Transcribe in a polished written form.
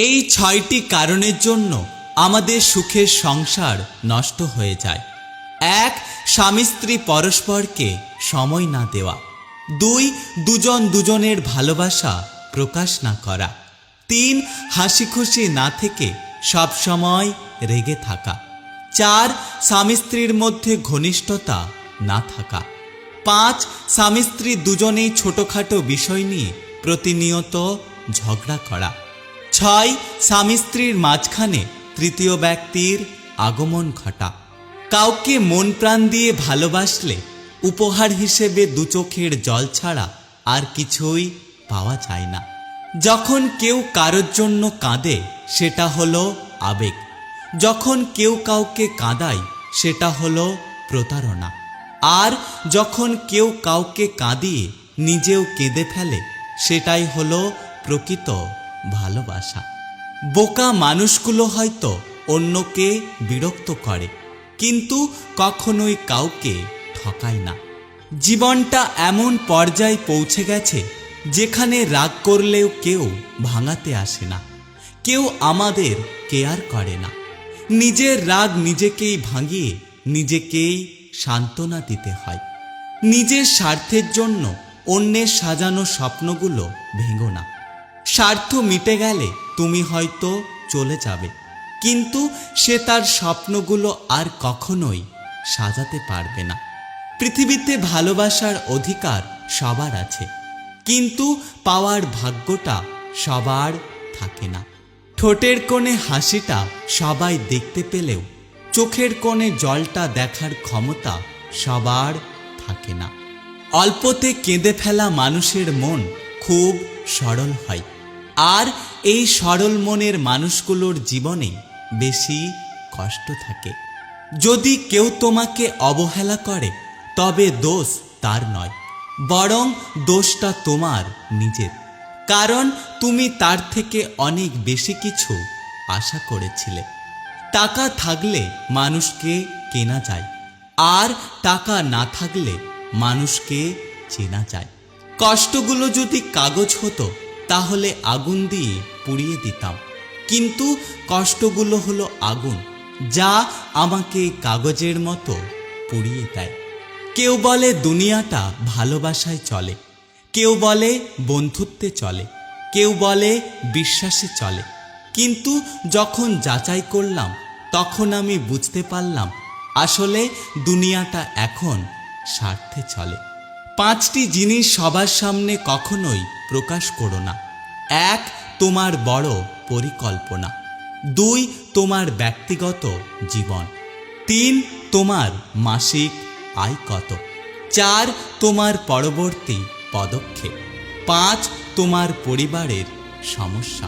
এই ৬টি কারণের জন্য আমাদের সুখের সংসার নষ্ট হয়ে যায়। ১. স্বামী স্ত্রী পরস্পরকে সময় না দেওয়া। ২. দুজন দুজনের ভালোবাসা প্রকাশ না করা। ৩. হাসি খুশি না থেকে সবসময় রেগে থাকা। ৪. স্বামী স্ত্রীর মধ্যে ঘনিষ্ঠতা না থাকা। ৫. স্বামী স্ত্রী দুজনেই ছোটখাটো বিষয় নিয়ে প্রতিনিয়ত ঝগড়া করা। ৬. স্বামী স্ত্রীর মাঝখানে তৃতীয় ব্যক্তির আগমন ঘটা। কাউকে মন প্রাণ দিয়ে ভালোবাসলে উপহার হিসেবে দু চোখের জল ছাড়া আর কিছুই পাওয়া যায় না। যখন কেউ কারোর জন্য কাঁদে সেটা হলো আবেগ, যখন কেউ কাউকে কাঁদায় সেটা হলো প্রতারণা, আর যখন কেউ কাউকে কাঁদিয়ে নিজেও কেঁদে ফেলে সেটাই হলো প্রকৃত ভালোবাসা। বোকা মানুষগুলো হয়তো অন্যকে বিরক্ত করে, কিন্তু কখনোই কাউকে ঠকায় না। জীবনটা এমন পর্যায়ে পৌঁছে গেছে যেখানে রাগ করলেও কেউ ভাঙাতে আসে না, কেউ আমাদের কেয়ার করে না। নিজের রাগ নিজেকেই ভাঙিয়ে নিজেকেই সান্ত্বনা দিতে হয়। নিজের স্বার্থের জন্য অন্যের সাজানো স্বপ্নগুলো ভেঙো না। স্বার্থ মিটে গেলে তুমি হয়তো চলে যাবে, কিন্তু সে তার স্বপ্নগুলো আর কখনোই সাজাতে পারবে না। পৃথিবীতে ভালোবাসার অধিকার সবার আছে, কিন্তু পাওয়ার ভাগ্যটা সবার থাকে না। ঠোঁটের কোণে হাসিটা সবাই দেখতে পেলেও চোখের কোণে জলটা দেখার ক্ষমতা সবার থাকে না। অল্পতে কেঁদে ফেলা মানুষের মন খুব সরল হয়, আর এই সরল মনের মানুষগুলোর জীবনে বেশি কষ্ট থাকে। যদি কেউ তোমাকে অবহেলা করে তবে দোষ তার নয়, বরং দোষটা তোমার নিজের, কারণ তুমি তার থেকে অনেক বেশি কিছু আশা করেছিলে। টাকা থাকলে মানুষকে কেনা যায়, আর টাকা না থাকলে মানুষকে চেনা যায়। কষ্টগুলো যদি কাগজ হতো তাহলে আগুন দিয়ে পুড়িয়ে দিতাম, কিন্তু কষ্টগুলো হলো আগুন, যা আমাকে কাগজের মতো পুড়িয়ে দেয়। কেউ বলে দুনিয়াটা ভালোবাসায় চলে, কেউ বলে বন্ধুত্বে চলে, কেউ বলে বিশ্বাসে চলে, কিন্তু যখন যাচাই করলাম তখন আমি বুঝতে পারলাম আসলে দুনিয়াটা এখন স্বার্থে চলে। 5টি জিনিস সবার সামনে কখনোই প্রকাশ করো না। 1. তোমার বড় পরিকল্পনা। 2. তোমার ব্যক্তিগত জীবন। 3. তোমার মাসিক আয় কত। 4. তোমার পরবর্তী পদক্ষেপ। 5. তোমার পরিবারের সমস্যা।